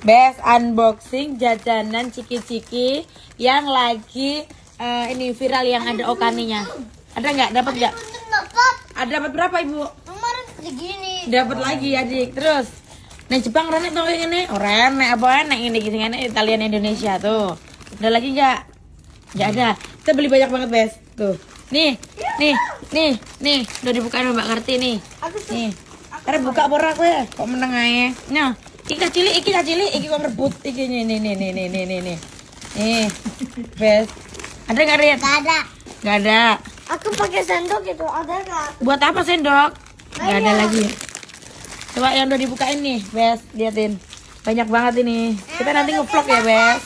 Best unboxing jajanan ciki-ciki yang lagi ini viral yang ada okaninya. Ada nggak? Dapat nggak? Dapat. Ada dapat berapa ibu? Kemarin segini. Dapat lagi adik. Terus, nih Jepang renek tuh yang ini. Oh renek apa enek ini gini Italian Indonesia tuh. Ada lagi nggak? Nggak ada. Kita beli banyak banget Bes. Tuh. Nih. Udah dibukain Mbak Karti nih. Nih. Karena buka pora kowe. Kok meneng ae. Nah, iki cilik, iki kok rebut iki nih. Nih. Bes. Ada nggak Rit? Gak ada. Nggak ada. Aku pakai sendok itu. Ada nggak? Buat apa sendok? Nggak ada lagi. Coba yang udah dibukain nih, Bes. Liatin. Banyak banget ini. Kita nanti nge-vlog ya, Bes.